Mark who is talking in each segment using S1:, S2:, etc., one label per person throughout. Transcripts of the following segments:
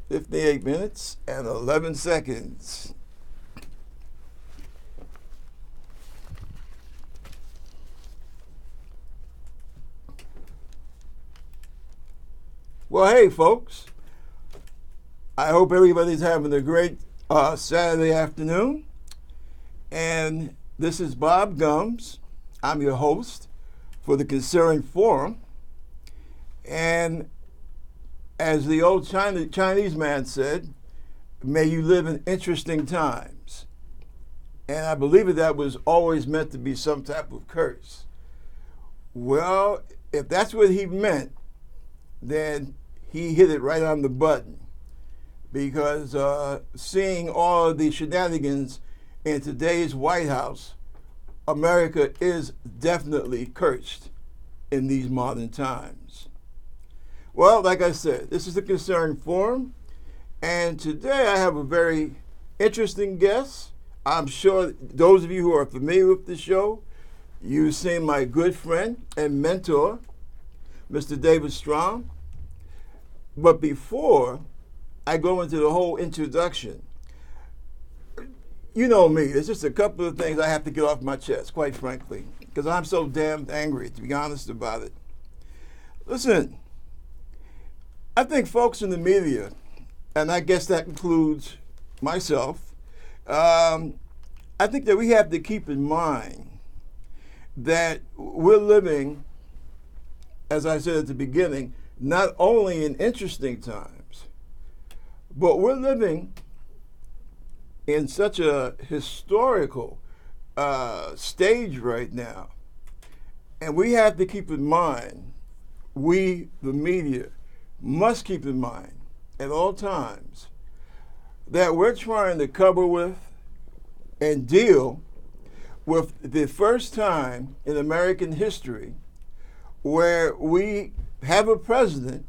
S1: 58 minutes and 11 seconds. Well, hey, folks. I hope everybody's having a great Saturday afternoon. And this is Bob Gums. I'm your host for the Concerned Forum. And as the old Chinese man said, may you live in interesting times. And I believe that was always meant to be some type of curse. Well, if that's what he meant, then he hit it right on the button. Because seeing all of the shenanigans in today's White House, America is definitely cursed in these modern times. Well, like I said, this is the Concerned Forum, and today I have a very interesting guest. I'm sure those of you who are familiar with the show, you've seen my good friend and mentor, Mr. David Straham. But before I go into the whole introduction, you know me, there's just a couple of things I have to get off my chest, quite frankly, because I'm so damn angry, to be honest about it. Listen, I think folks in the media, and I guess that includes myself, I think that we have to keep in mind that we're living, as I said at the beginning, not only in interesting times, but we're living in such a historical stage right now. And we have to keep in mind, we, the media, must keep in mind at all times that we're trying to cover with and deal with the first time in American history where we have a president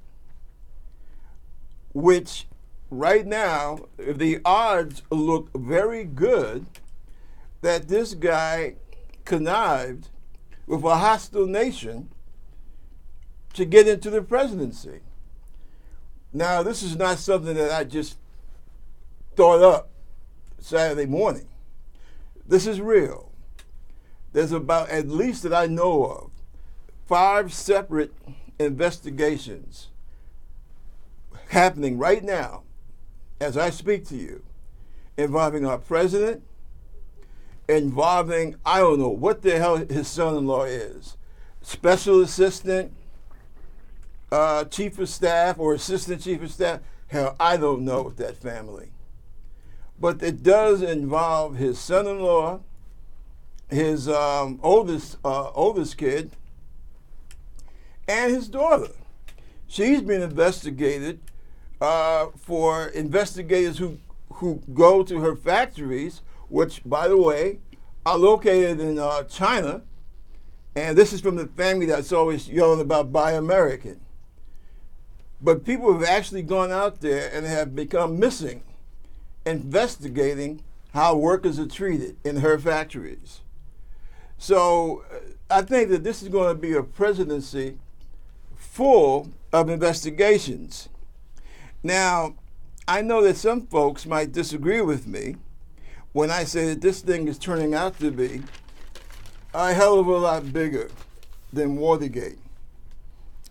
S1: which right now the odds look very good that this guy connived with a hostile nation to get into the presidency. Now, this is not something that I just thought up Saturday morning. This is real. There's about, at least that I know of, 5 separate investigations happening right now as I speak to you, involving our president, involving, I don't know what the hell his son-in-law is, special assistant, chief of staff or assistant chief of staff. Hell, I don't know with that family. But it does involve his son-in-law, his oldest kid, and his daughter. She's been investigated for investigators who go to her factories, which, by the way, are located in China. And this is from the family that's always yelling about Buy American. But people have actually gone out there and have become missing, investigating how workers are treated in her factories. So I think that this is going to be a presidency full of investigations. Now, I know that some folks might disagree with me when I say that this thing is turning out to be a hell of a lot bigger than Watergate.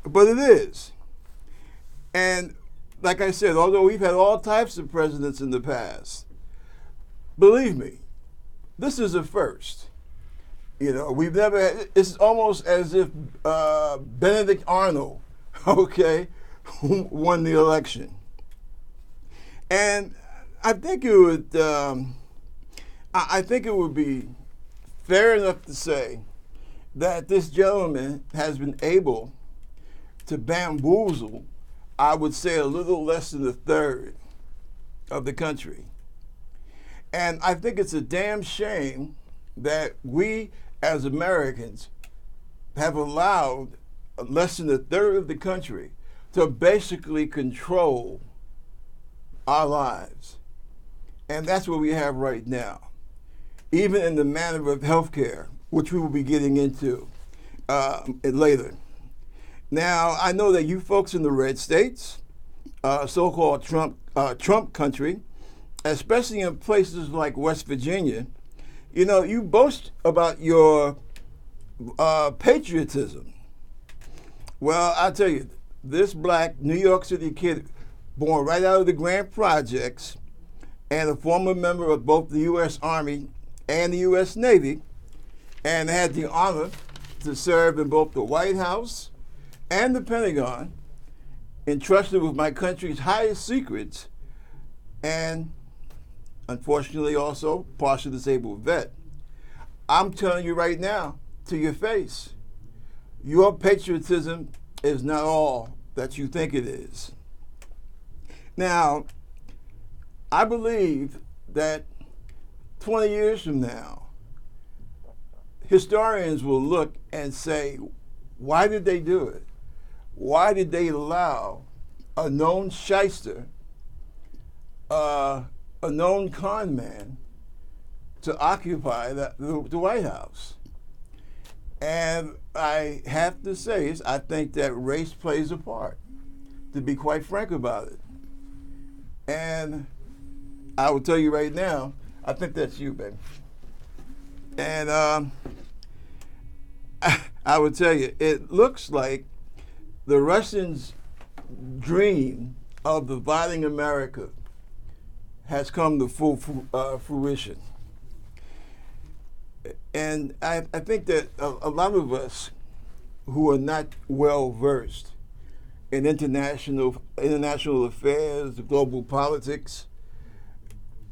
S1: But it is. And like I said, although we've had all types of presidents in the past, believe me, this is a first. You know, we've never had, it's almost as if Benedict Arnold, okay, won the election. And I think it would be fair enough to say that this gentleman has been able to bamboozle, I would say, a little less than a third of the country. And I think it's a damn shame that we as Americans have allowed less than a third of the country to basically control our lives. And that's what we have right now, even in the matter of healthcare, which we will be getting into later. Now, I know that you folks in the red states, so-called Trump country, especially in places like West Virginia. You know, you boast about your patriotism. Well, I'll tell you, this black New York City kid, born right out of the Grant Projects, and a former member of both the U.S. Army and the U.S. Navy, and had the honor to serve in both the White House and the Pentagon, entrusted with my country's highest secrets, and unfortunately also partially disabled vet. I'm telling you right now, to your face, your patriotism is not all that you think it is. Now, I believe that 20 years from now, historians will look and say, why did they do it? Why did they allow a known shyster, a known con man, to occupy the White House? And I have to say, I think that race plays a part, to be quite frank about it. And I will tell you right now, I think that's you, baby. And I would tell you, it looks like the Russians' dream of dividing America has come to full fruition. And I think that a lot of us who are not well versed in international affairs, global politics,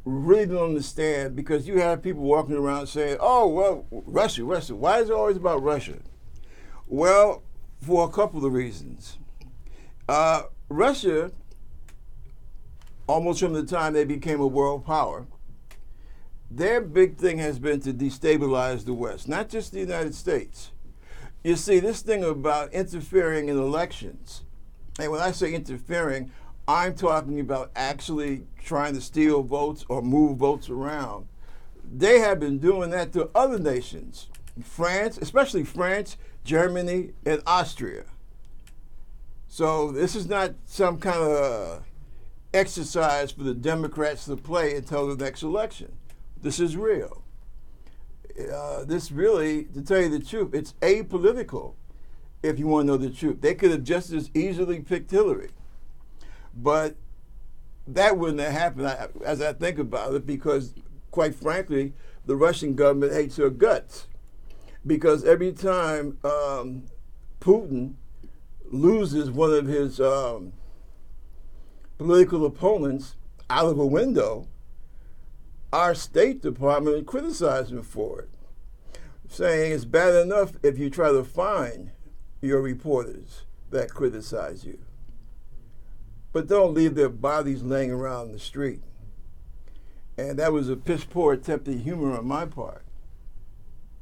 S1: really don't understand, because you have people walking around saying, oh, well, Russia, why is it always about Russia? Well, for a couple of reasons. Russia, almost from the time they became a world power, their big thing has been to destabilize the West, not just the United States. You see, this thing about interfering in elections, and when I say interfering, I'm talking about actually trying to steal votes or move votes around. They have been doing that to other nations, France, especially France, Germany, and Austria. So this is not some kind of exercise for the Democrats to play until the next election. This is real. This really, to tell you the truth, it's apolitical, if you want to know the truth. They could have just as easily picked Hillary. But that wouldn't have happened, as I think about it, because, quite frankly, the Russian government hates her guts. Because every time Putin loses one of his political opponents out of a window, our State Department criticized him for it, saying it's bad enough if you try to find your reporters that criticize you, but don't leave their bodies laying around the street. And that was a piss-poor attempt at humor on my part.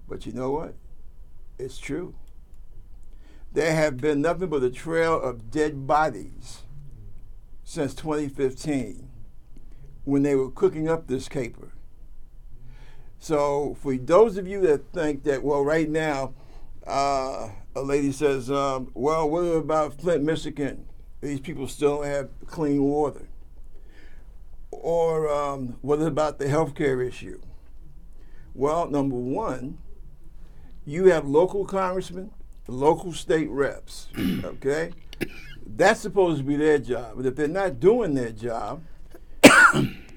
S1: But you know what? It's true. There have been nothing but a trail of dead bodies since 2015, when they were cooking up this caper. So for those of you that think that, well, right now, a lady says, well, what about Flint, Michigan? These people still don't have clean water. Or what about the healthcare issue? Well, number one, you have local congressmen, local state reps, okay? That's supposed to be their job. But if they're not doing their job,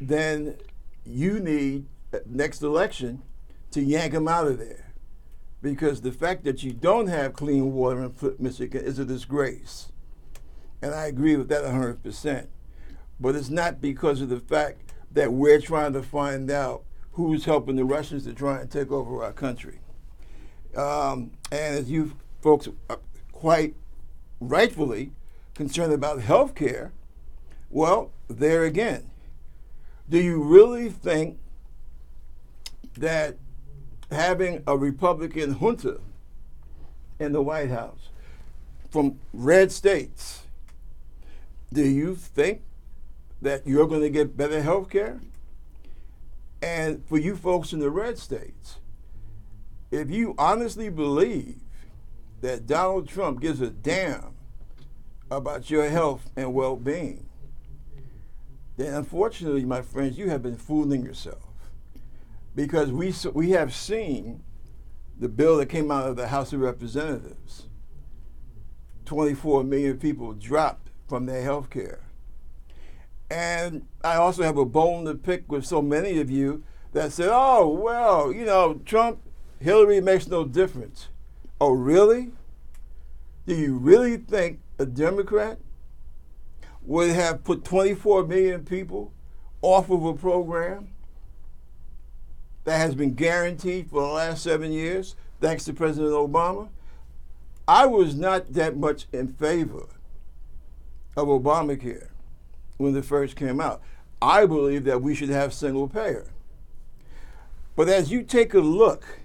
S1: then you need, next election, to yank them out of there. Because the fact that you don't have clean water in Flint, Michigan is a disgrace. And I agree with that 100%. But it's not because of the fact that we're trying to find out who's helping the Russians to try and take over our country. And as you folks are quite rightfully concerned about health care, well, there again, do you really think that having a Republican junta in the White House from red states, do you think that you're going to get better health care? And for you folks in the red states, if you honestly believe that Donald Trump gives a damn about your health and well-being, then unfortunately, my friends, you have been fooling yourself. Because we have seen the bill that came out of the House of Representatives. 24 million people dropped from their health care. And I also have a bone to pick with so many of you that said, oh, well, you know, Trump, Hillary makes no difference. Oh, really? Do you really think a Democrat would have put 24 million people off of a program that has been guaranteed for the last 7 years, thanks to President Obama? I was not that much in favor of Obamacare when it first came out. I believe that we should have single payer. But as you take a look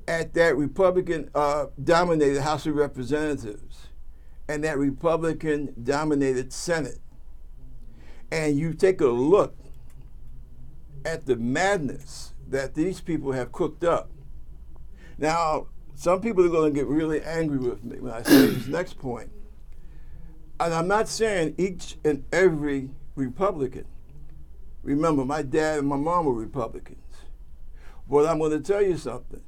S1: at that Republican-dominated House of Representatives and that Republican-dominated Senate, and you take a look at the madness that these people have cooked up. Now, some people are going to get really angry with me when I say this next point. And I'm not saying each and every Republican. Remember, my dad and my mom were Republicans. But I'm going to tell you something.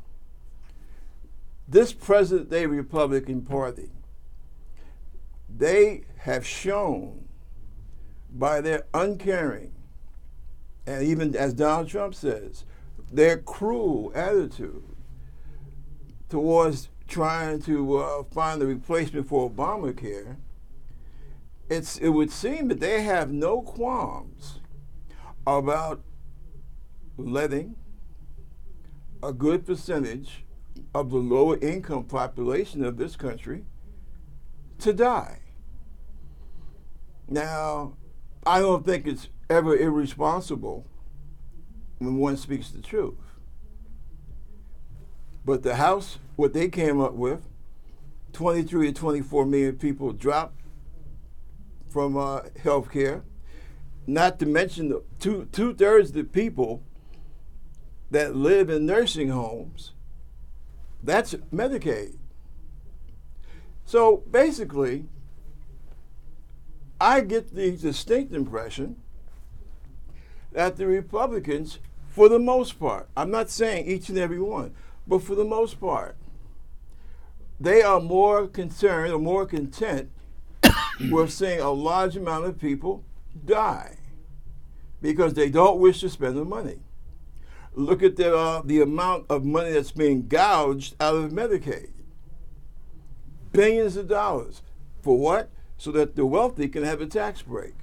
S1: This present-day Republican Party, they have shown by their uncaring, and even as Donald Trump says, their cruel attitude towards trying to find a replacement for Obamacare, it would seem that they have no qualms about letting a good percentage of the lower income population of this country to die. Now, I don't think it's ever irresponsible when one speaks the truth. But the House, what they came up with, 23 to 24 million people dropped from health care, not to mention the two-thirds of the people that live in nursing homes. That's Medicaid. So basically, I get the distinct impression that the Republicans, for the most part, I'm not saying each and every one, but for the most part, they are more concerned or more content with seeing a large amount of people die because they don't wish to spend the money. Look at the amount of money that's being gouged out of Medicaid. Billions of dollars. For what? So that the wealthy can have a tax break.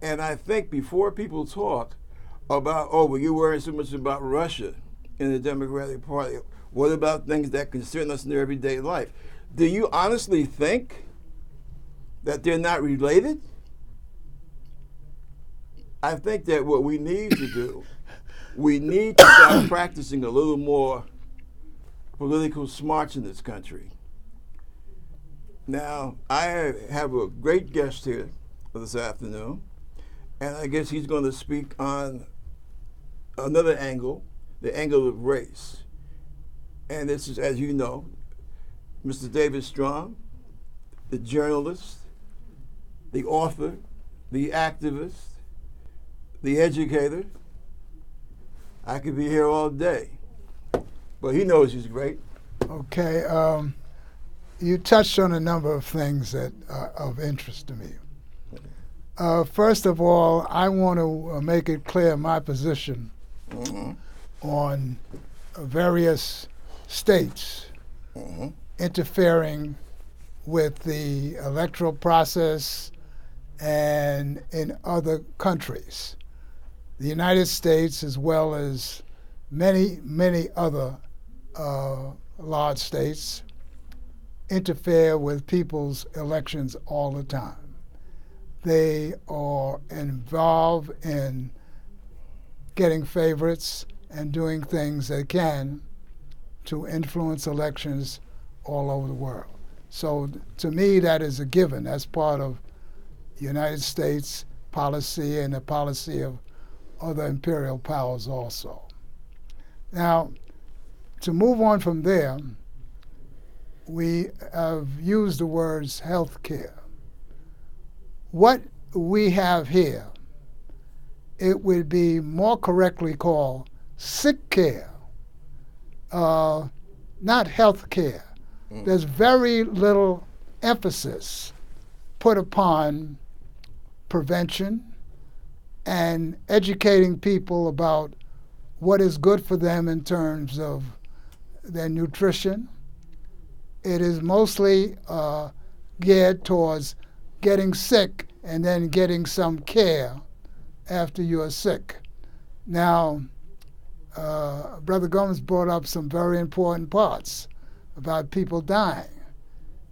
S1: And I think before people talk about, oh, well, you're worrying so much about Russia in the Democratic Party, what about things that concern us in their everyday life? Do you honestly think that they're not related? I think that what we need to do, we need to start practicing a little more political smarts in this country. Now, I have a great guest here this afternoon, and I guess he's going to speak on another angle, the angle of race. And this is, as you know, Mr. David Straham, the journalist, the author, the activist, the educator. I could be here all day, but he knows he's great.
S2: Okay, you touched on a number of things that are of interest to me. First of all, I want to make it clear my position on various states interfering with the electoral process and in other countries. The United States, as well as many, many other large states, interfere with people's elections all the time. They are involved in getting favorites and doing things they can to influence elections all over the world. So to me, that is a given. That's part of United States policy and the policy of other imperial powers also. Now, to move on from there, we have used the words health care. what we have here, it would be more correctly called sick care, not health care. There's very little emphasis put upon prevention and educating people about what is good for them in terms of their nutrition. It is mostly geared towards getting sick and then getting some care after you are sick. Now, Brother Gomes brought up some very important parts about people dying,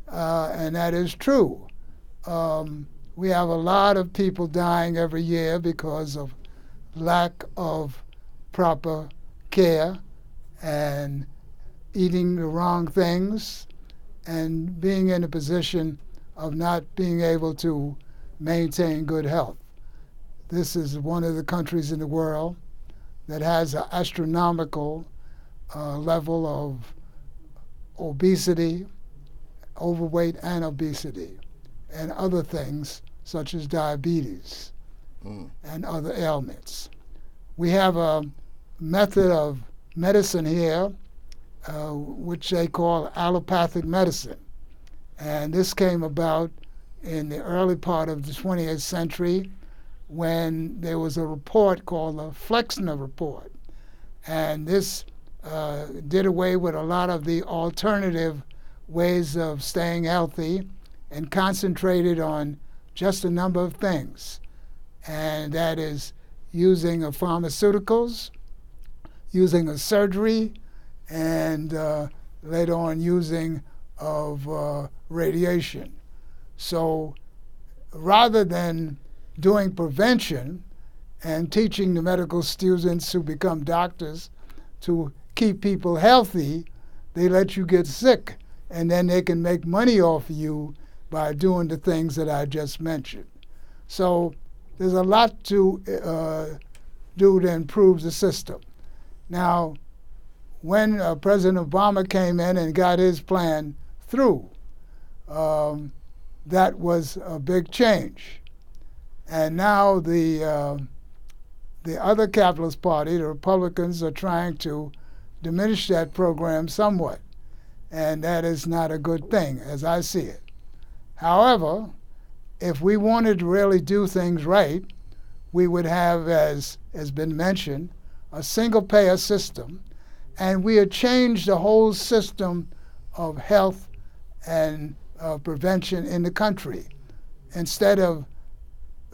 S2: and that is true. We have a lot of people dying every year because of lack of proper care and eating the wrong things and being in a position of not being able to maintain good health. This is one of the countries in the world that has an astronomical level of obesity, overweight and obesity, and other things such as diabetes and other ailments. We have a method of medicine here which they call allopathic medicine. And this came about in the early part of the 20th century when there was a report called the Flexner Report. And this did away with a lot of the alternative ways of staying healthy and concentrated on just a number of things. And that is using of pharmaceuticals, using of surgery, and later on using of radiation. So rather than doing prevention and teaching the medical students who become doctors to keep people healthy, they let you get sick, and then they can make money off of you by doing the things that I just mentioned. So there's a lot to do to improve the system. Now, when President Obama came in and got his plan through, that was a big change. And now the other capitalist party, the Republicans, are trying to diminish that program somewhat. And that is not a good thing, as I see it. However, if we wanted to really do things right, we would have, as has been mentioned, a single-payer system, and we had changed the whole system of health and prevention in the country. Instead of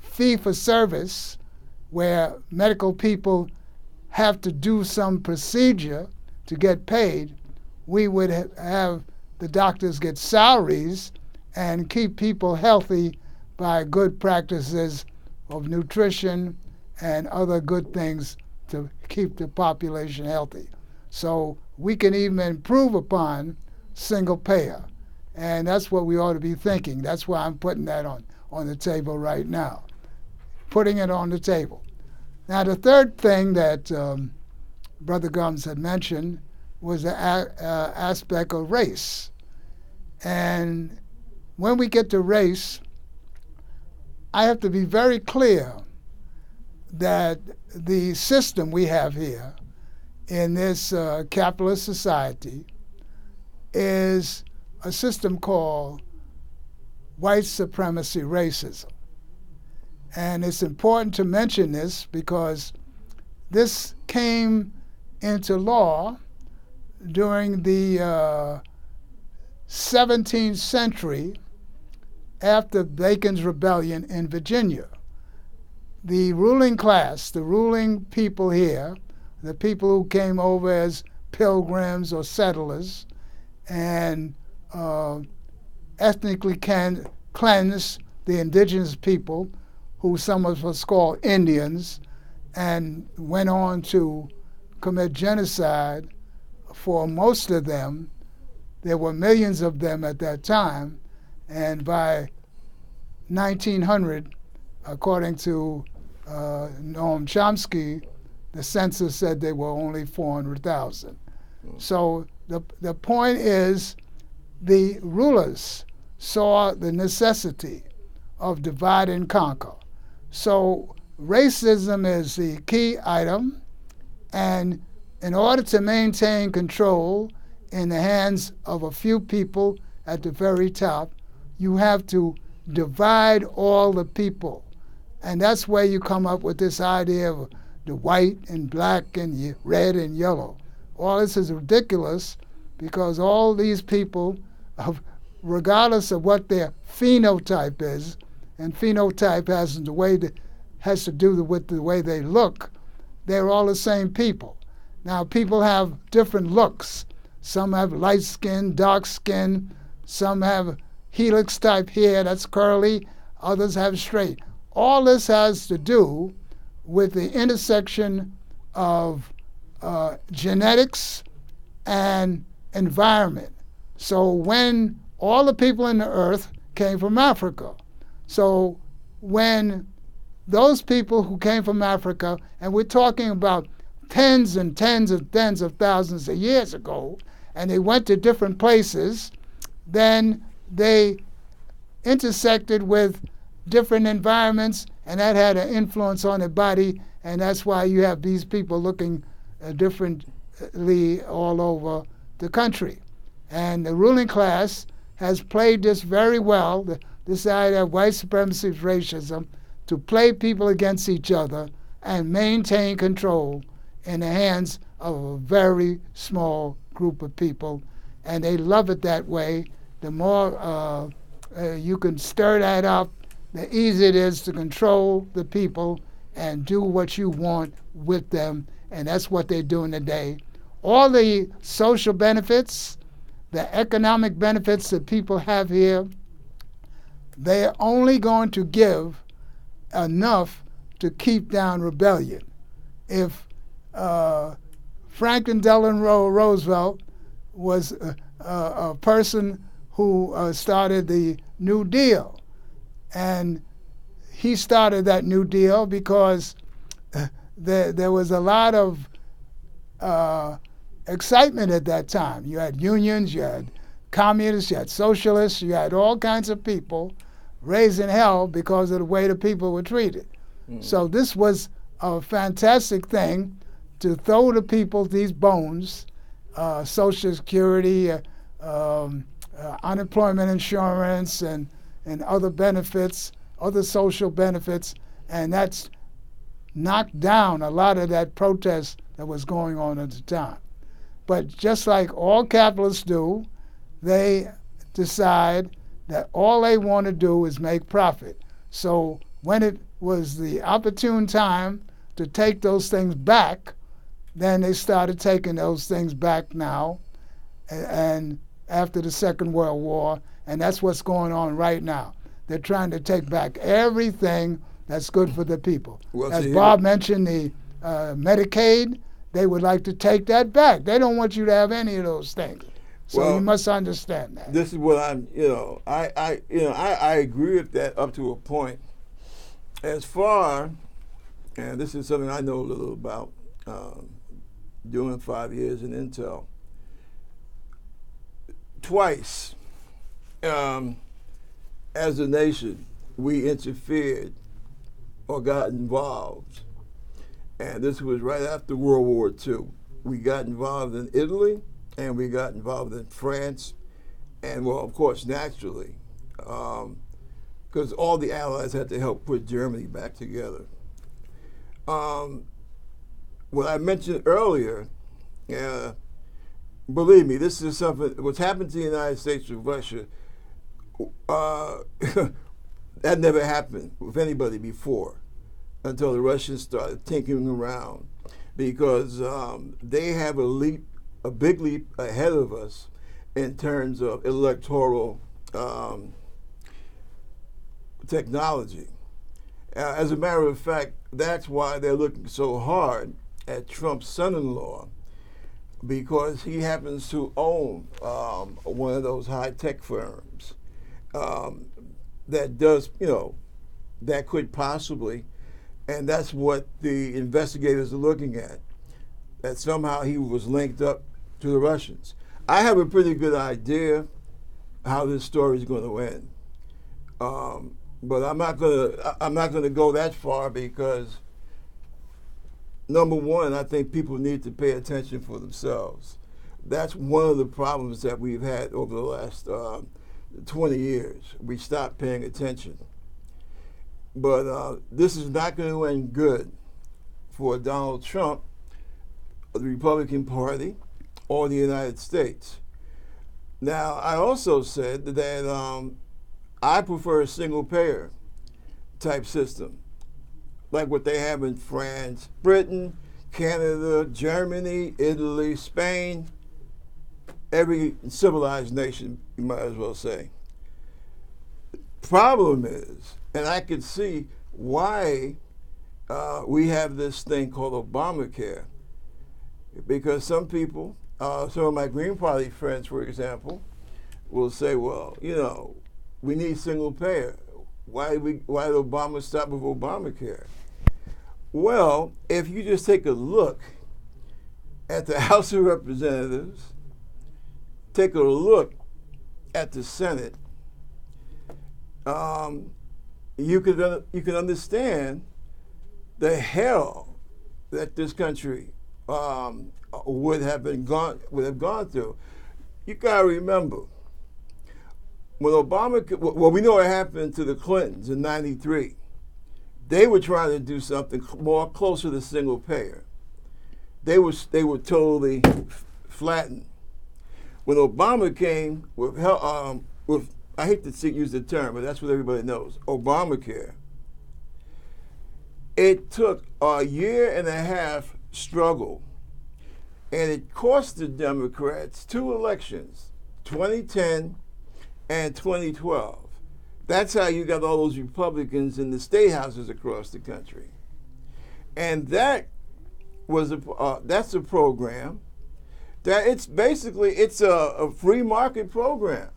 S2: fee-for-service, where medical people have to do some procedure to get paid, we would have the doctors get salaries and keep people healthy by good practices of nutrition and other good things to keep the population healthy. So we can even improve upon single payer. And that's what we ought to be thinking. That's why I'm putting that on the table right now, putting it on the table. Now, the third thing that Brother Gums had mentioned was the aspect of race. And when we get to race, I have to be very clear that the system we have here in this capitalist society is a system called white supremacy racism. And it's important to mention this because this came into law during the 17th century after Bacon's Rebellion in Virginia. The ruling class, the ruling people here, the people who came over as pilgrims or settlers and ethnically cleansed the indigenous people, who some of us call Indians, and went on to commit genocide for most of them. There were millions of them at that time, and by 1900, according to Noam Chomsky, the census said there were only 400,000. So the point is, the rulers saw the necessity of divide and conquer. So racism is the key item, and in order to maintain control in the hands of a few people at the very top, you have to divide all the people. And that's where you come up with this idea of the white and black and red and yellow. All this is ridiculous because all these people, regardless of what their phenotype is, and phenotype has to do with the way they look, they're all the same people. Now, people have different looks. Some have light skin, dark skin. Some have helix type hair that's curly. Others have straight. All this has to do with the intersection of genetics and environment. So when all the people in the earth came from Africa, so when those people who came from Africa, and we're talking about tens and tens and tens of thousands of years ago, and they went to different places, then they intersected with different environments, and that had an influence on their body, and that's why you have these people looking differently all over the country. And the ruling class has played this very well, this idea of white supremacy, racism, to play people against each other and maintain control in the hands of a very small group of people. And they love it that way. The more you can stir that up, the easier it is to control the people and do what you want with them. And that's what they're doing today. All the social benefits, the economic benefits that people have here, they're only going to give enough to keep down rebellion. If Franklin Delano Roosevelt was a person who started the New Deal, and he started that New Deal because there was a lot of excitement at that time. You had unions, you had communists, you had socialists, you had all kinds of people raising hell because of the way the people were treated. So this was a fantastic thing to throw the people these bones, Social Security, unemployment insurance, and other benefits, other social benefits, and that's knocked down a lot of that protest that was going on at the time. But just like all capitalists do, they decide that all they want to do is make profit. So when it was the opportune time to take those things back, then they started taking those things back now, and after the Second World War, and that's what's going on right now. They're trying to take back everything that's good for the people.
S1: Well,
S2: as Bob mentioned, the Medicaid, they would like to take that back. They don't want you to have any of those things. So you must understand that.
S1: This is what I agree with that up to a point. As far, and this is something I know a little about, doing 5 years in Intel. Twice, as a nation, we interfered or got involved. And this was right after World War II. We got involved in Italy, and we got involved in France, and well, of course, naturally, because all the Allies had to help put Germany back together. What I mentioned earlier, believe me, this is something, what's happened to the United States with Russia, that never happened with anybody before until the Russians started tinkering around, because they have a big leap ahead of us in terms of electoral technology. As a matter of fact, that's why they're looking so hard at Trump's son-in-law, because he happens to own one of those high-tech firms that does, that could possibly, and that's what the investigators are looking at, that somehow he was linked up to the Russians. I have a pretty good idea how this story is going to end. But I'm not gonna go that far because number one, I think people need to pay attention for themselves. That's one of the problems that we've had over the last 20 years. We stopped paying attention. But this is not going to end good for Donald Trump, the Republican Party, or the United States. Now, I also said that I prefer a single payer type system, like what they have in France, Britain, Canada, Germany, Italy, Spain, every civilized nation, you might as well say. Problem is, and I could see why we have this thing called Obamacare, because some people, some of my Green Party friends, for example, will say, well, you know, we need single payer. Why did Obama stop with Obamacare? Well, if you just take a look at the House of Representatives, take a look at the Senate, you can understand the hell that this country would have gone through. You gotta remember when Obama, well, we know what happened to the Clintons in '93. They were trying to do something more closer to single payer. They were totally flattened. When Obama came with I hate to use the term, but that's what everybody knows, Obamacare, it took a year and a half struggle, and it cost the Democrats 2 elections, 2010 and 2012. That's how you got all those Republicans in the state houses across the country. And that was that's a program that it's a free market program.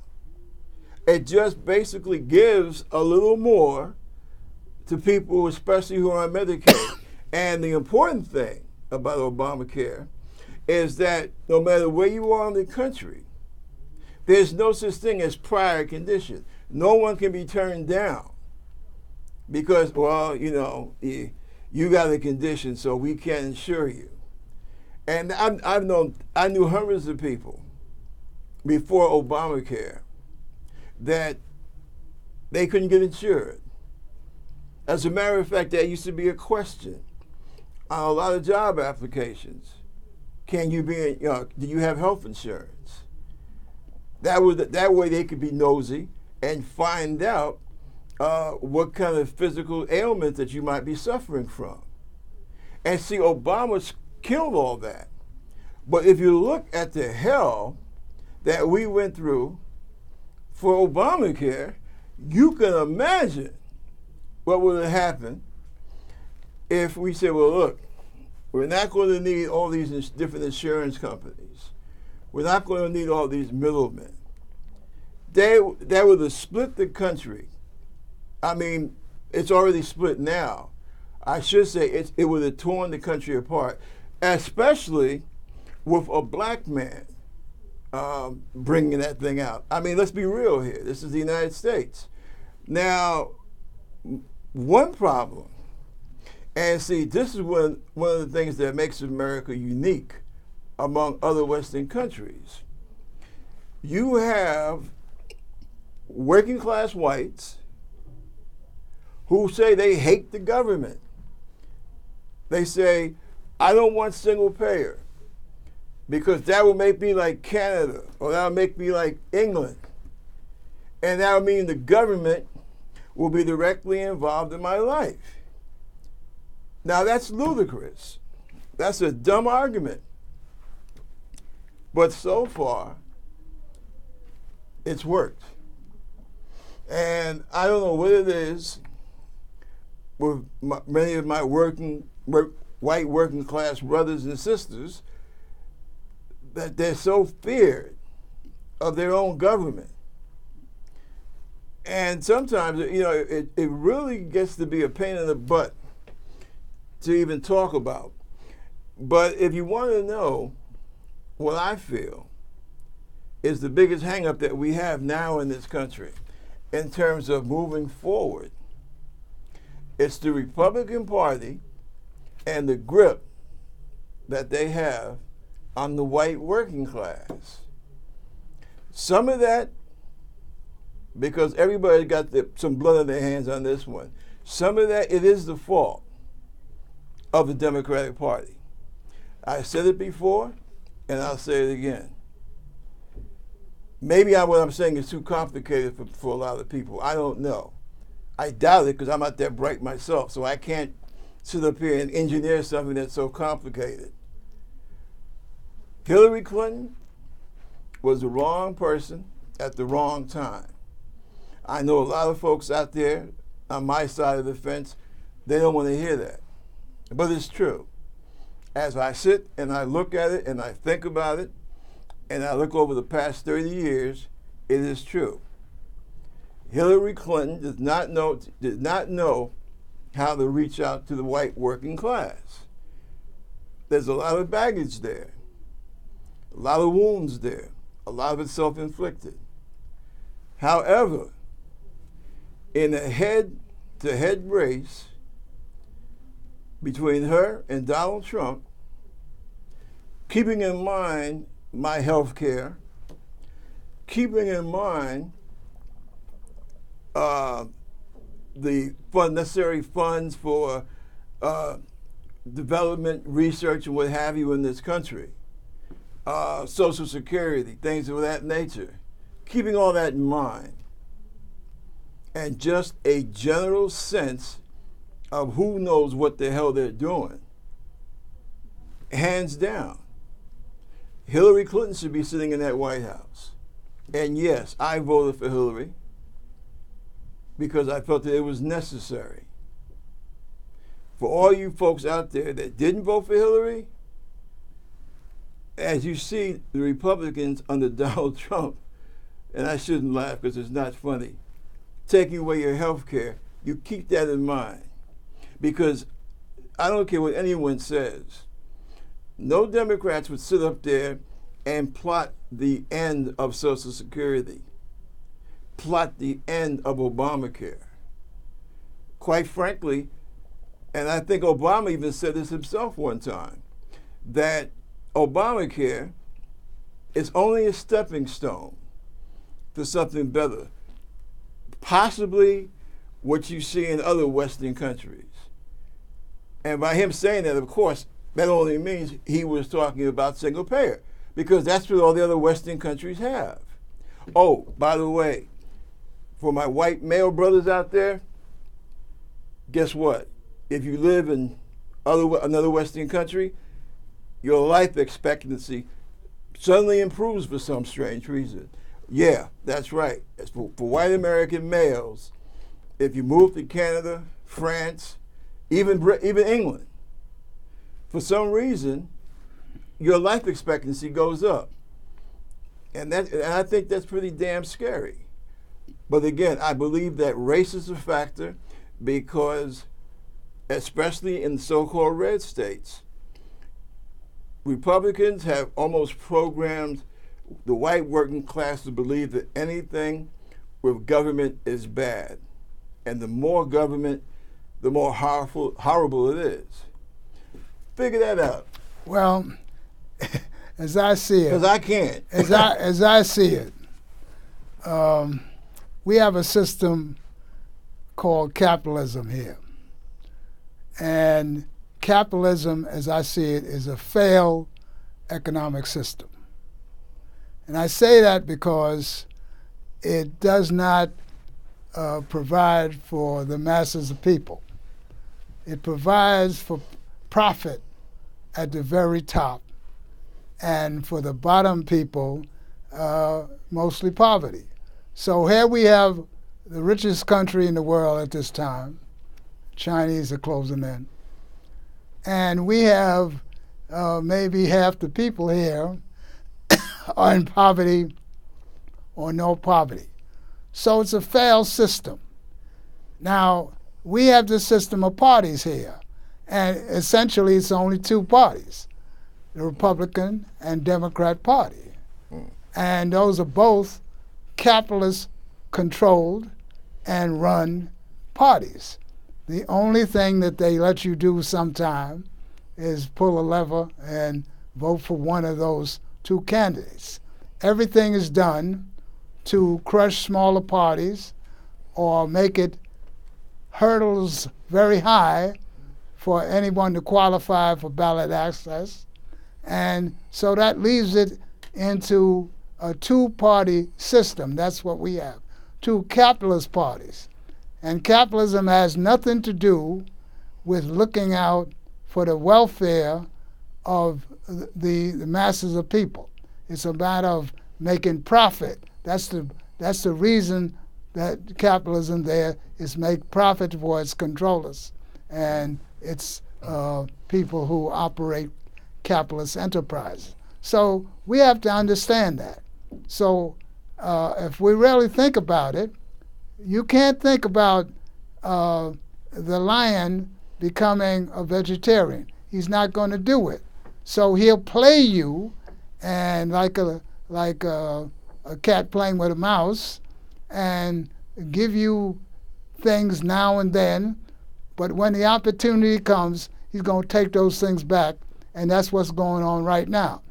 S1: It just basically gives a little more to people, especially who are on Medicaid. And the important thing about Obamacare is that no matter where you are in the country, there's no such thing as prior condition. No one can be turned down because, well, you know, you got a condition, so we can't insure you. And I knew hundreds of people before Obamacare that they couldn't get insured. As a matter of fact, there used to be a question on a lot of job applications: can you be, do you have health insurance? That way they could be nosy and find out what kind of physical ailment that you might be suffering from. And see, Obama killed all that. But if you look at the hell that we went through for Obamacare, you can imagine what would have happened if we said, well, look, we're not going to need all these different insurance companies. We're not going to need all these middlemen. They would have split the country. I mean, it's already split now. I should say it would have torn the country apart, especially with a black man bringing that thing out. I mean, let's be real here. This is the United States. Now, one problem, and see, this is one of the things that makes America unique among other Western countries. You have working class whites who say they hate the government. They say, I don't want single payer because that will make me like Canada, or that will make me like England. And that will mean the government will be directly involved in my life. Now that's ludicrous. That's a dumb argument. But so far, it's worked. And I don't know what it is with many of my white working class brothers and sisters that they're so feared of their own government. And sometimes, you know, it really gets to be a pain in the butt to even talk about. But if you want to know what I feel is the biggest hang-up that we have now in this country, in terms of moving forward. It's the Republican Party and the grip that they have on the white working class. Some of that, because everybody got some blood on their hands on this one, some of that, it is the fault of the Democratic Party. I said it before, and I'll say it again. Maybe what I'm saying is too complicated for a lot of people. I don't know. I doubt it because I'm not that bright myself, so I can't sit up here and engineer something that's so complicated. Hillary Clinton was the wrong person at the wrong time. I know a lot of folks out there on my side of the fence, they don't want to hear that. But it's true. As I sit and I look at it and I think about it, and I look over the past 30 years, it is true. Hillary Clinton did not know how to reach out to the white working class. There's a lot of baggage there, a lot of wounds there, a lot of it self-inflicted. However, in a head-to-head race between her and Donald Trump, keeping in mind my health care, keeping in mind the necessary funds for development, research, and what have you in this country, Social Security, things of that nature, keeping all that in mind, and just a general sense of who knows what the hell they're doing, hands down, Hillary Clinton should be sitting in that White House. And yes, I voted for Hillary because I felt that it was necessary. For all you folks out there that didn't vote for Hillary, as you see the Republicans under Donald Trump, and I shouldn't laugh because it's not funny, taking away your health care, you keep that in mind. Because I don't care what anyone says, no Democrats would sit up there and plot the end of Social Security, plot the end of Obamacare. Quite frankly, and I think Obama even said this himself one time, that Obamacare is only a stepping stone to something better, possibly what you see in other Western countries. And by him saying that, of course, that only means he was talking about single payer, because that's what all the other Western countries have. Oh, by the way, for my white male brothers out there, guess what? If you live in another Western country, your life expectancy suddenly improves for some strange reason. Yeah, that's right. For white American males, if you move to Canada, France, even England, for some reason, your life expectancy goes up. And I think that's pretty damn scary. But again, I believe that race is a factor because, especially in so-called red states, Republicans have almost programmed the white working class to believe that anything with government is bad. And the more government, the more horrible it is. Figure that out.
S2: Well, as I see it,
S1: because I can't.
S2: as I see it, we have a system called capitalism here, and capitalism, as I see it, is a failed economic system. And I say that because it does not provide for the masses of people. It provides for profit at the very top, and for the bottom people, mostly poverty. So here we have the richest country in the world at this time. Chinese are closing in. And we have maybe half the people here are in poverty or no poverty. So it's a failed system. Now, we have this system of parties here, and essentially it's only two parties, the Republican and Democrat Party. And those are both capitalist controlled, and run parties. The only thing that they let you do sometime is pull a lever and vote for one of those two candidates. Everything is done to crush smaller parties or make it hurdles very high for anyone to qualify for ballot access. And so that leaves it into a two-party system. That's what we have, two capitalist parties. And capitalism has nothing to do with looking out for the welfare of the masses of people. It's a matter of making profit. That's the reason that capitalism there is make profit for its controllers and its people who operate capitalist enterprises. So we have to understand that. So if we really think about it, you can't think about the lion becoming a vegetarian. He's not going to do it. So he'll play you, and like a cat playing with a mouse, and give you things now and then. But when the opportunity comes, he's going to take those things back, and that's what's going on right now.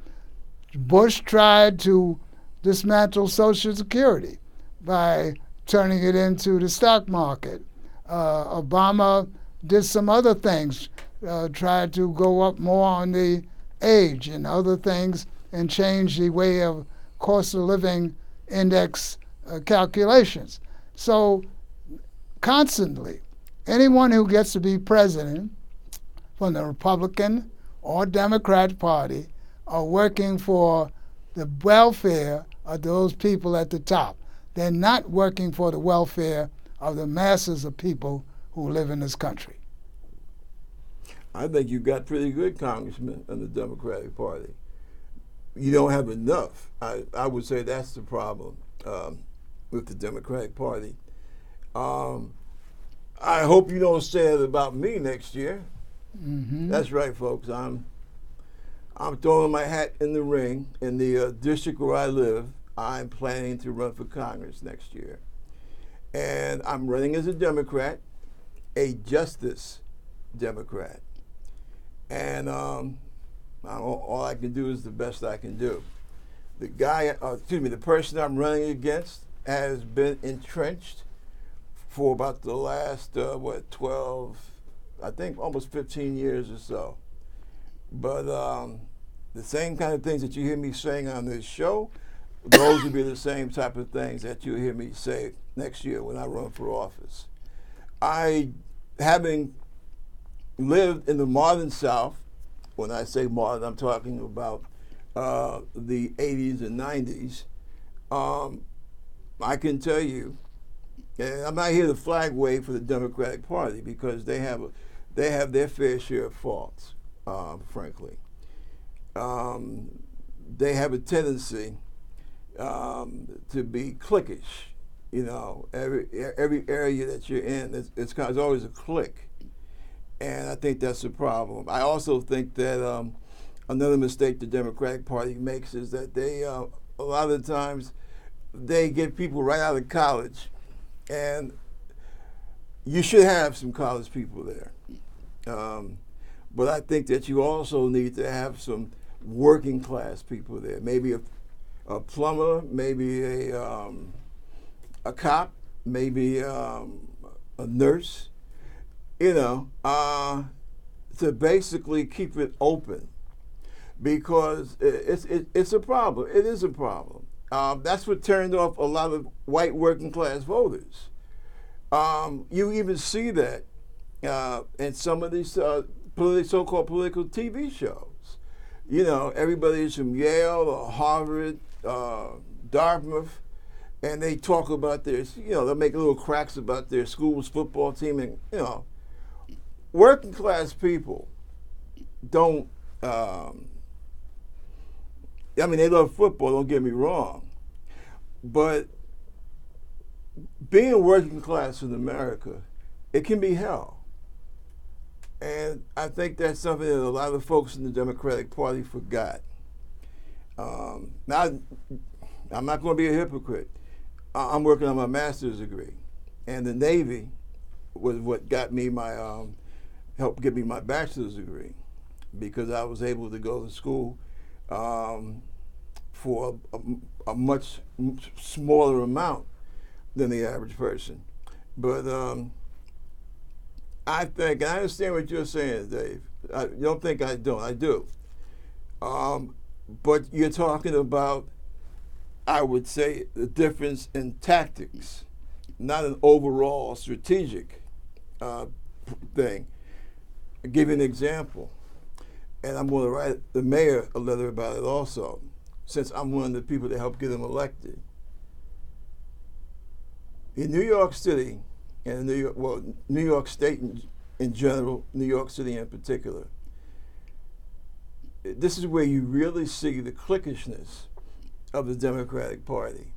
S2: Bush tried to dismantle Social Security by turning it into the stock market. Obama did some other things, tried to go up more on the age and other things and change the way of cost of living index calculations. So constantly, anyone who gets to be president from the Republican or Democrat Party are working for the welfare of those people at the top. They're not working for the welfare of the masses of people who live in this country.
S1: I think you got pretty good congressmen in the Democratic Party. You don't have enough. I would say that's the problem with the Democratic Party. I hope you don't say it about me next year.
S2: Mm-hmm.
S1: That's right, folks. I'm throwing my hat in the ring in the district where I live. I'm planning to run for Congress next year. And I'm running as a Democrat, a justice Democrat. And all I can do is the best I can do. The person I'm running against has been entrenched for about the last, 12, I think almost 15 years or so. But the same kind of things that you hear me saying on this show, those will be the same type of things that you'll hear me say next year when I run for office. Having lived in the modern South, when I say modern, I'm talking about the 80s and 90s, I can tell you, and I'm not here to flag wave for the Democratic Party because they have their fair share of faults, frankly. They have a tendency to be cliquish. You know, every area that you're in, it's always a clique. And I think that's a problem. I also think that another mistake the Democratic Party makes is that they, a lot of the times, they get people right out of college, and you should have some college people there. But I think that you also need to have some working class people there. Maybe a plumber, maybe a cop, maybe a nurse. You know, to basically keep it open, because it's a problem. It is a problem. That's what turned off a lot of white working class voters. You even see that in some of these so-called political TV shows. You know, everybody's from Yale or Harvard, Dartmouth, and they talk about their, they'll make little cracks about their school's football team, and, working class people don't, they love football, don't get me wrong, but being working class in America, it can be hell. And I think that's something that a lot of folks in the Democratic Party forgot. Now, I'm not going to be a hypocrite. I'm working on my master's degree. and the Navy was what got me my helped give me my bachelor's degree, because I was able to go to school for a much smaller amount than the average person. But I think, and I understand what you're saying, Dave. You don't think I don't. I do. But you're talking about, I would say, the difference in tactics, not an overall strategic thing. I'll give you an example. And I'm going to write the mayor a letter about it also, since I'm one of the people that helped get him elected. In New York City, and New York State in general, New York City in particular, this is where you really see the cliquishness of the Democratic Party.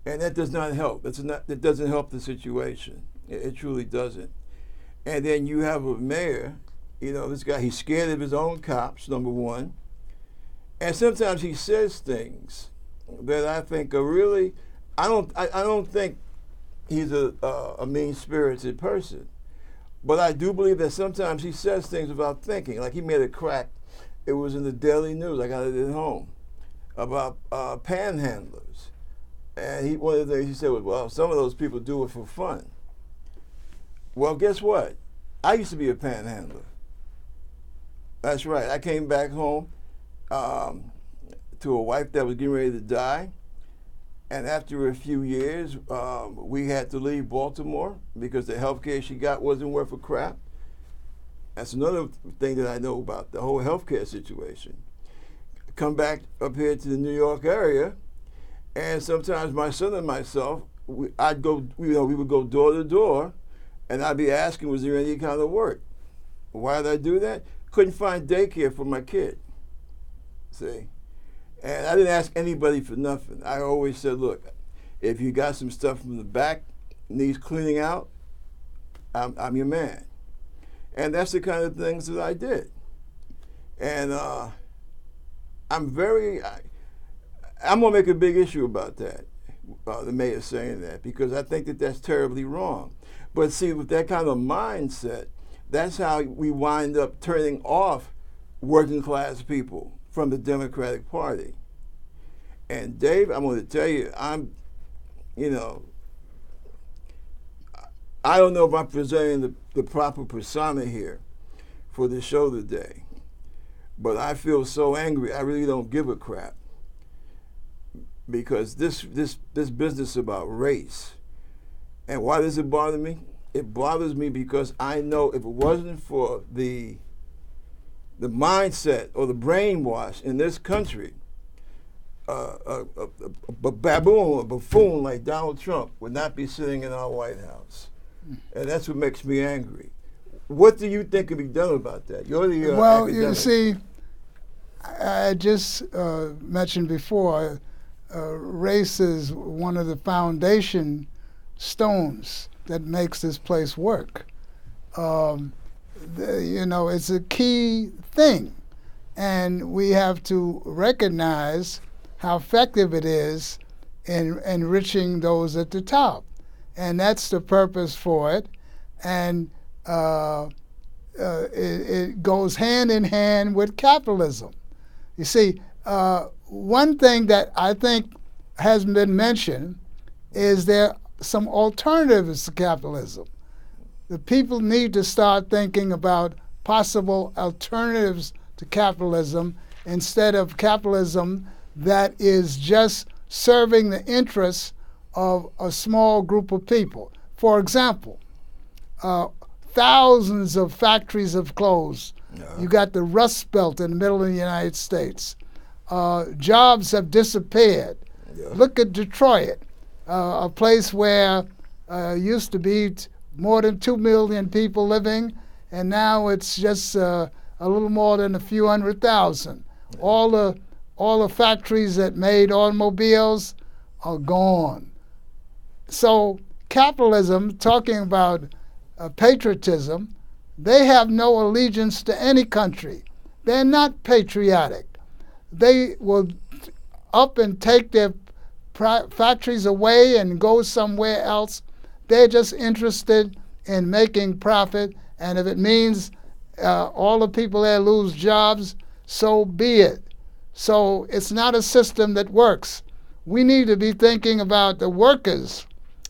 S1: And that does not help. That doesn't help the situation. It truly doesn't. And then you have a mayor, this guy, he's scared of his own cops, number one. And sometimes he says things that I think are really, I don't think he's a mean-spirited person. But I do believe that sometimes he says things without thinking. Like he made a crack, it was in the Daily News, I got it at home, about panhandlers. And one of the things he said was, well, some of those people do it for fun. Well, guess what? I used to be a panhandler. That's right. I came back home to a wife that was getting ready to die. And after a few years, we had to leave Baltimore because the health care she got wasn't worth a crap. That's another thing that I know about the whole health care situation. Come back up here to the New York area, and sometimes my son and myself, we would go door to door, and I'd be asking, was there any kind of work? Why did I do that? Couldn't find daycare for my kid. See? And I didn't ask anybody for nothing. I always said, look, if you got some stuff from the back, needs cleaning out, I'm your man. And that's the kind of things that I did. And I'm going to make a big issue about that, the mayor saying that, because I think that that's terribly wrong. But see, with that kind of mindset, that's how we wind up turning off working class people from the Democratic Party. And Dave, I'm going to tell you, I don't know if I'm presenting the proper persona here for the show today, but I feel so angry, I really don't give a crap. Because this business about race, and why does it bother me? It bothers me because I know if it wasn't for the mindset or the brainwash in this country, a baboon or a buffoon like Donald Trump would not be sitting in our White House. And that's what makes me angry. What do you think can be done about that? You're the
S2: well,
S1: academic.
S2: You see, I just mentioned before, race is one of the foundation stones that makes this place work. It's a key thing, and we have to recognize how effective it is in enriching those at the top. And that's the purpose for it. And it goes hand in hand with capitalism. You see, one thing that I think hasn't been mentioned is there some alternatives to capitalism. The people need to start thinking about possible alternatives to capitalism instead of capitalism that is just serving the interests of a small group of people. For example, thousands of factories have closed. You got the Rust Belt in the middle of the United States. Jobs have disappeared. Look at Detroit, a place where used to be more than 2 million people living, and now it's just a little more than a few 100,000. All the factories that made automobiles are gone. So capitalism, talking about patriotism, they have no allegiance to any country. They're not patriotic. They will up and take their factories away and go somewhere else They're just interested in making profit, and if it means all the people there lose jobs, so be it. So it's not a system that works. We need to be thinking about the workers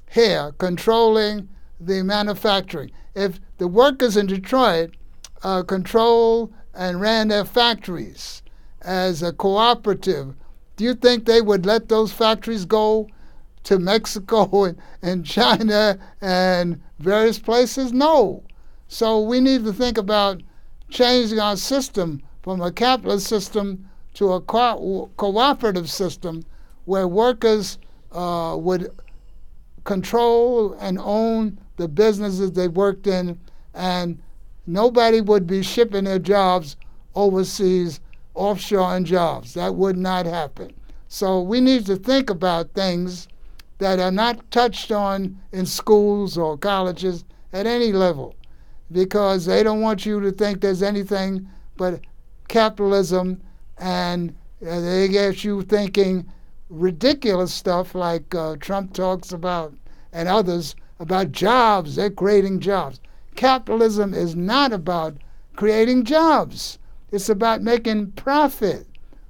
S2: here controlling the manufacturing. If the workers in Detroit control and ran their factories as a cooperative, do you think they would let those factories go to Mexico and China and various places? No. So we need to think about changing our system from a capitalist system to a cooperative system where workers would control and own the businesses they worked in, and nobody would be shipping their jobs overseas, offshoring jobs. That would not happen. So we need to think about things that are not touched on in schools or colleges at any level, because they don't want you to think there's anything but capitalism, and they get you thinking ridiculous stuff like Trump talks about and others about jobs. They're creating jobs. Capitalism is not about creating jobs. It's about making profit.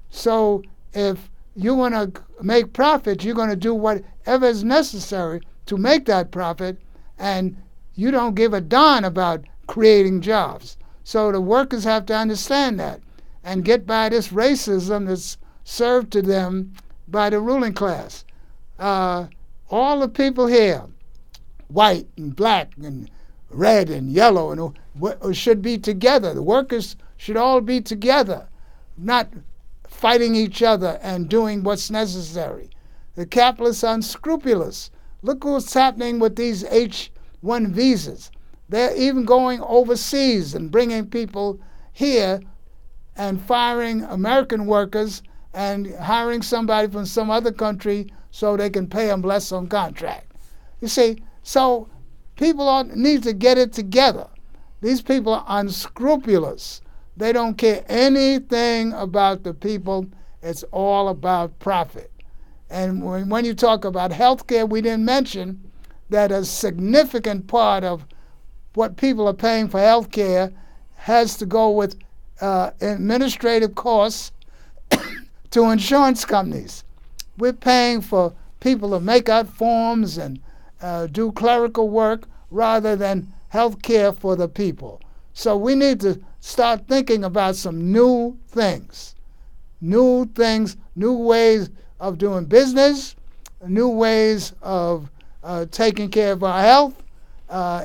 S2: So if you want to make profit, you're going to do whatever is necessary to make that profit, and you don't give a darn about creating jobs. So the workers have to understand that and get by this racism that's served to them by the ruling class. All the people here, white and black and red and yellow, and should be together. The workers should all be together, not fighting each other and doing what's necessary. The capitalists are unscrupulous. Look what's happening with these H-1 visas. They're even going overseas and bringing people here and firing American workers and hiring somebody from some other country so they can pay them less on contract. You see, so people need to get it together. These people are unscrupulous. They don't care anything about the people. It's all about profit. And when you talk about health care, we didn't mention that a significant part of what people are paying for health care has to go with administrative costs to insurance companies. We're paying for people to make out forms and do clerical work rather than health care for the people. So we need to start thinking about some new things, new ways of doing business, new ways of taking care of our health,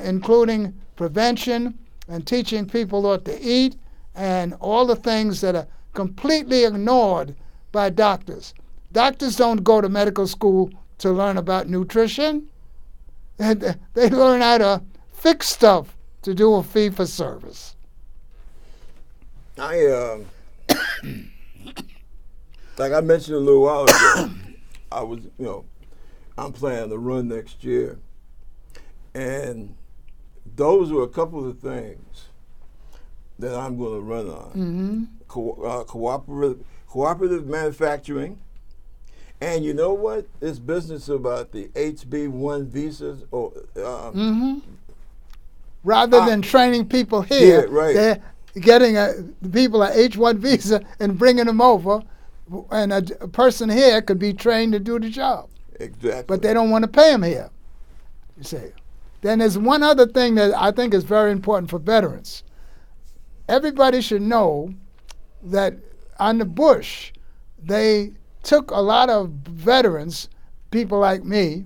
S2: including prevention and teaching people what to eat and all the things that are completely ignored by doctors. Doctors don't go to medical school to learn about nutrition. They learn how to fix stuff to do a fee-for-service.
S1: Like I mentioned a little while ago, I'm planning to run next year. And those are a couple of things that I'm going to run on. Mm-hmm. Cooperative manufacturing. And you know what? This business about the HB1 visas,
S2: rather than training people here,
S1: right.
S2: They're getting the people an H1 visa and bringing them over, and a person here could be trained to do the job.
S1: Exactly.
S2: But they don't want to pay them here, you see. Then there's one other thing that I think is very important for veterans. Everybody should know that under Bush, they took a lot of veterans, people like me,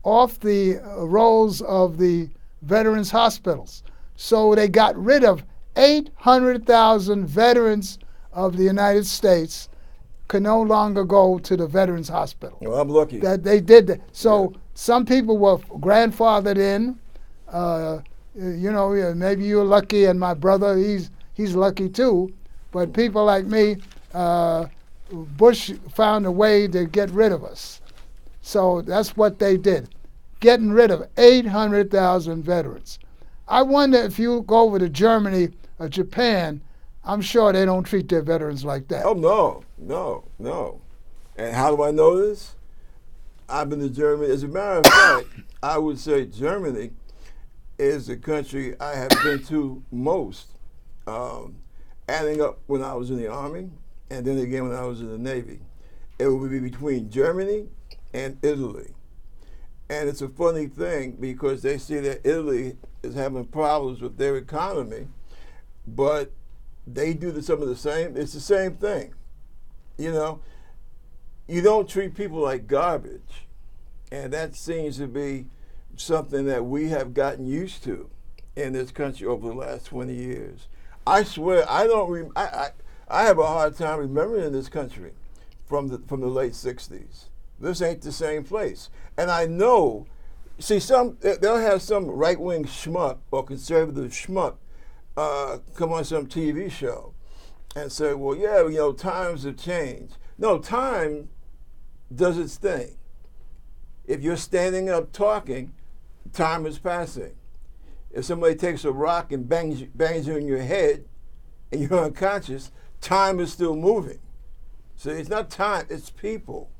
S2: off the rolls of the veterans hospitals. So they got rid of 800,000 veterans of the United States could no longer go to the veterans hospital.
S1: Well, I'm lucky.
S2: That they did that. So some people were grandfathered in. Maybe you're lucky, and my brother, he's lucky too. But people like me, Bush found a way to get rid of us. So that's what they did, getting rid of 800,000 veterans. I wonder if you go over to Germany or Japan, I'm sure they don't treat their veterans like that.
S1: Oh, no. And how do I know this? I've been to Germany. As a matter of fact, I would say Germany is the country I have been to most, adding up when I was in the Army and then again when I was in the Navy. It would be between Germany and Italy. And it's a funny thing because they see that Italy is having problems with their economy, but they do some of the same. It's the same thing. You know, you don't treat people like garbage. And that seems to be something that we have gotten used to in this country over the last 20 years. I swear, I have a hard time remembering this country from the late 60s. This ain't the same place. And I know, see, they'll have some right-wing schmuck or conservative schmuck come on some TV show and say, well, yeah, you know, times have changed. No, time does its thing. If you're standing up talking, time is passing. If somebody takes a rock and bangs you in your head and you're unconscious, time is still moving. So it's not time, it's people.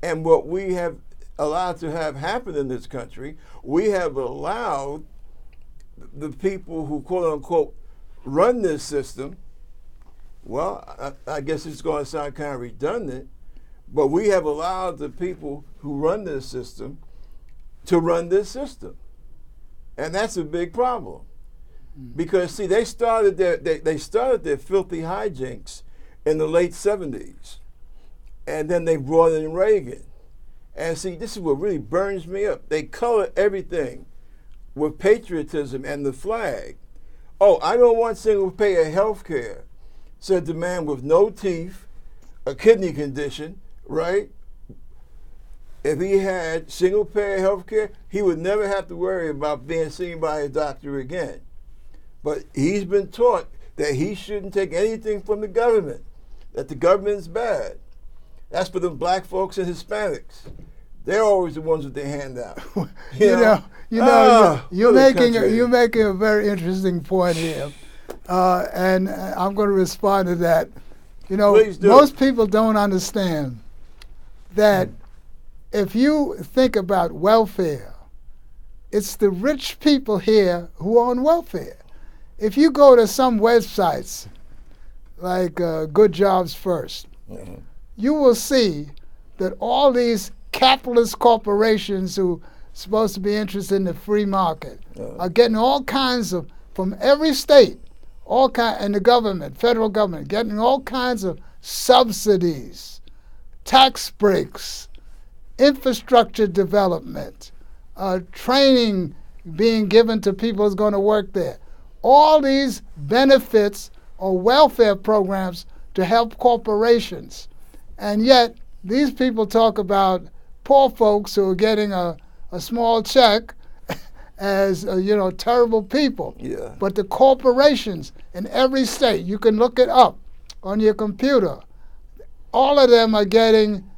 S1: And what we have allowed to have happen in this country, we have allowed the people who, quote unquote, run this system, well, I guess it's going to sound kind of redundant, but we have allowed the people who run this system to run this system. And that's a big problem. Because, see, they started their filthy hijinks in the late 70s. And then they brought in Reagan. And see, this is what really burns me up. They color everything with patriotism and the flag. Oh, I don't want single-payer health care, said the man with no teeth, a kidney condition, right? If he had single-payer health care, he would never have to worry about being seen by a doctor again. But he's been taught that he shouldn't take anything from the government, that the government's bad. That's for the black folks and Hispanics. They're always the ones with their hand out. You're
S2: making a very interesting point here, and I'm going to respond to that. You know, most people don't understand that if you think about welfare, it's the rich people here who are on welfare. If you go to some websites like Good Jobs First, you will see that all these capitalist corporations who are supposed to be interested in the free market are getting all kinds of, from every state, and the government, federal government, getting all kinds of subsidies, tax breaks, infrastructure development, training being given to people who's going to work there. All these benefits or welfare programs to help corporations. And yet, these people talk about poor folks who are getting a small check as, terrible people.
S1: Yeah.
S2: But the corporations in every state, you can look it up on your computer, all of them are getting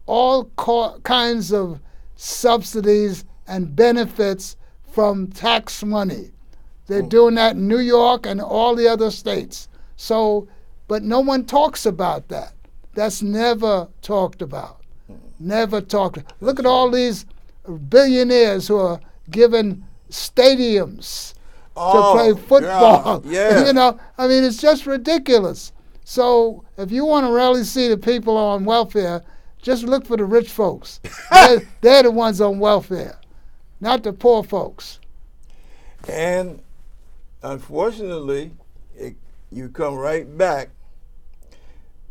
S2: all kinds of subsidies and benefits from tax money. They're doing that in New York and all the other states. So, but no one talks about that. That's never talked about. Never talked. Look at all these billionaires who are given stadiums to play football.
S1: Yeah.
S2: I mean, it's just ridiculous. So if you want to really see the people on welfare, just look for the rich folks. They're the ones on welfare, not the poor folks.
S1: And unfortunately, you come right back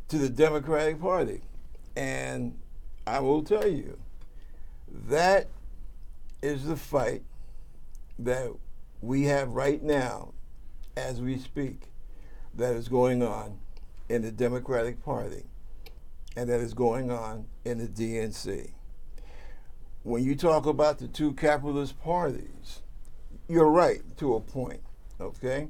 S1: to the Democratic Party. And I will tell you, that is the fight that we have right now as we speak, that is going on in the Democratic Party and that is going on in the DNC. When you talk about the two capitalist parties, you're right to a point, okay?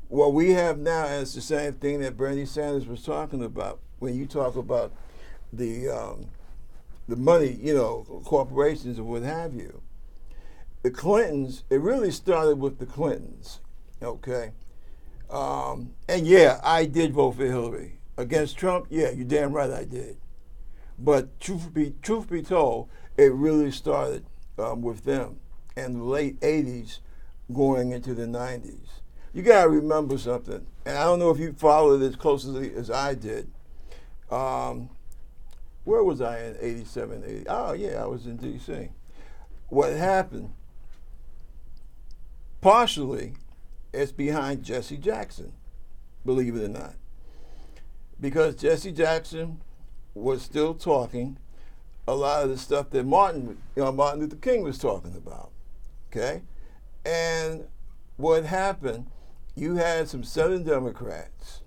S1: What we have now is the same thing that Bernie Sanders was talking about when you talk about the money, corporations and what have you. The Clintons, it really started with the Clintons, okay? And yeah, I did vote for Hillary. Against Trump, yeah, you're damn right I did. But truth be told, it really started with them in the late 80s going into the 90s. You got to remember something, and I don't know if you followed it as closely as I did. Where was I in 87, 80? Oh, yeah, I was in D.C. What happened, partially, it's behind Jesse Jackson, believe it or not. Because Jesse Jackson was still talking a lot of the stuff that Martin Luther King was talking about, okay? And what happened, you had some Southern Democrats,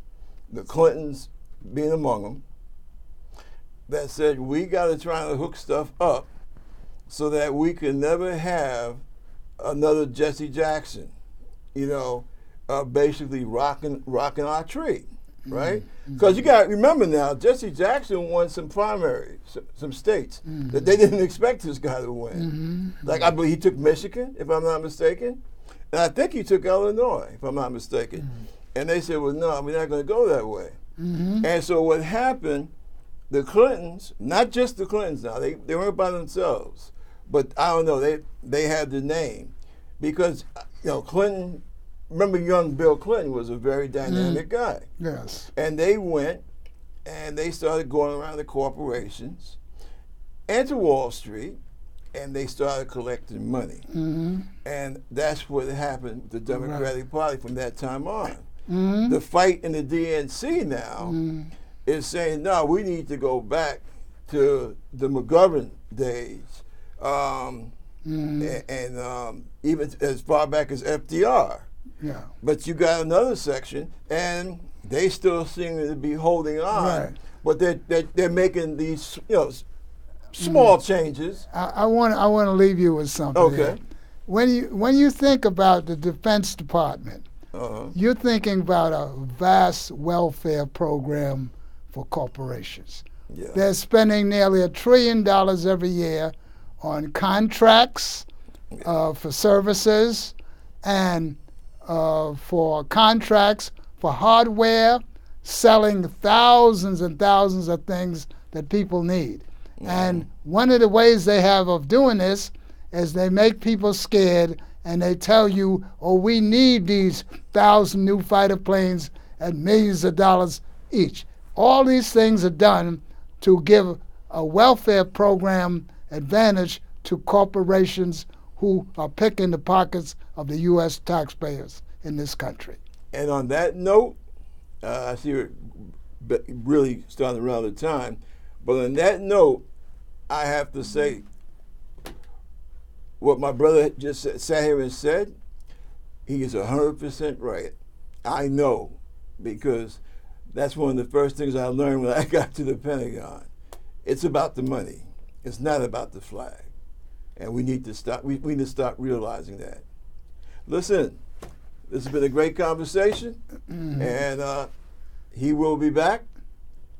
S1: the Clintons being among them, that said, we got to try to hook stuff up so that we can never have another Jesse Jackson, basically rocking our tree, right? Because you got to remember now, Jesse Jackson won some primaries, some states that they didn't expect this guy to win. Like, I believe he took Michigan, if I'm not mistaken, and I think he took Illinois, if I'm not mistaken. And they said, well, no, we're not going to go that way. And so what happened, the Clintons, not just the Clintons now, they weren't by themselves, but I don't know, they had the name. Because, Clinton, remember young Bill Clinton was a very dynamic guy.
S2: Yes.
S1: And they went and they started going around the corporations and to Wall Street, and they started collecting money. And that's what happened with the Democratic Party from that time on. The fight in the DNC now is saying, no, we need to go back to the McGovern days, and even as far back as FDR.
S2: Yeah.
S1: But you got another section, and they still seem to be holding on.
S2: Right.
S1: But they're making these small changes.
S2: I want to leave you with something.
S1: Okay.
S2: Here. When you think about the Defense Department, you're thinking about a vast welfare program for corporations.
S1: Yeah.
S2: They're spending nearly $1 trillion every year on contracts for services and for contracts for hardware, selling thousands and thousands of things that people need. And one of the ways they have of doing this is they make people scared and they tell you, oh, we need these 1,000 new fighter planes at millions of dollars each. All these things are done to give a welfare program advantage to corporations who are picking the pockets of the U.S. taxpayers in this country.
S1: And on that note, I see we're really starting around the time, but on that note, I have to say what my brother just sat here and said. He is 100% right. I know, because that's one of the first things I learned when I got to the Pentagon. It's about the money. It's not about the flag. And we need to stop. We need to start realizing that. Listen, this has been a great conversation, and he will be back,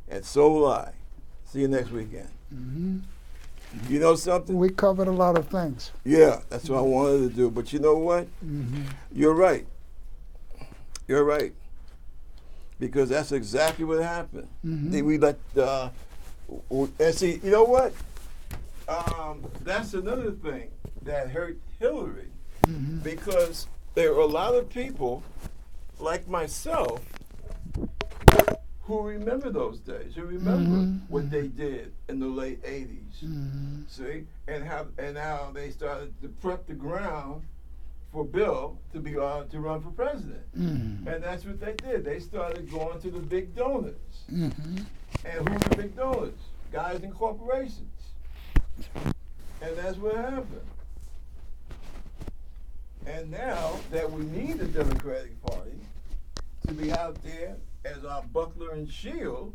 S1: and so will I. See you next weekend. You know something?
S2: We covered a lot of things.
S1: Yeah, that's what I wanted to do. But you know what? You're right. You're right. Because that's exactly what happened. We let, and see, you know what? That's another thing that hurt Hillary, because there were a lot of people like myself who remember those days, who remember what they did in the late 80s. See? And how they started to prep the ground for Bill to run for president. And that's what they did. They started going to the big donors. And who were the big donors? Guys in corporations. And that's what happened. And now that we need the Democratic Party to be out there as our buckler and shield,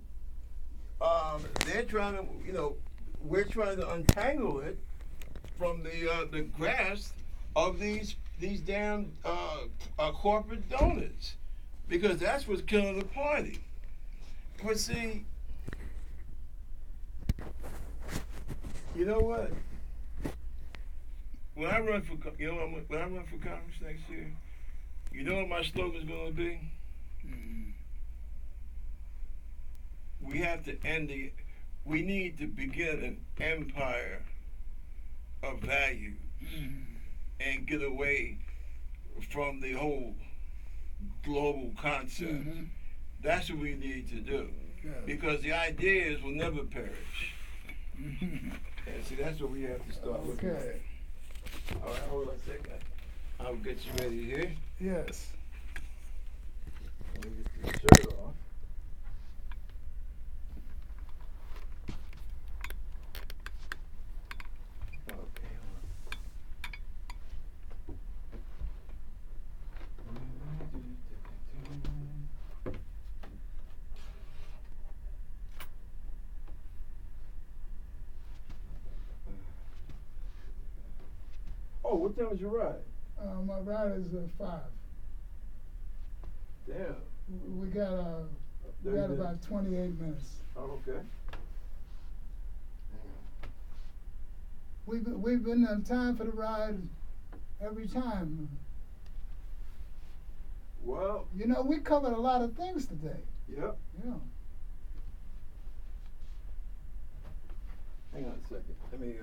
S1: they're trying to, we're trying to untangle it from the grasp of these damn corporate donors, because that's what's killing the party. But see, you know what? When I run for Congress next year, you know what my slogan's going to be? We have to end we need to begin an empire of value and get away from the whole global concept. That's what we need to do. Because the ideas will never perish. And see, that's what we have to start looking at. All right, hold on a second. I'll get you ready here.
S2: Yes.
S1: Let me get the shirt off. Okay, oh, what time was your ride?
S2: My ride is 5.
S1: Damn.
S2: We got about 28 minutes.
S1: Oh, okay.
S2: We've been on time for the ride every time.
S1: Well,
S2: You know, we covered a lot of things today.
S1: yep.
S2: Yeah.
S1: Hang on a second. Let me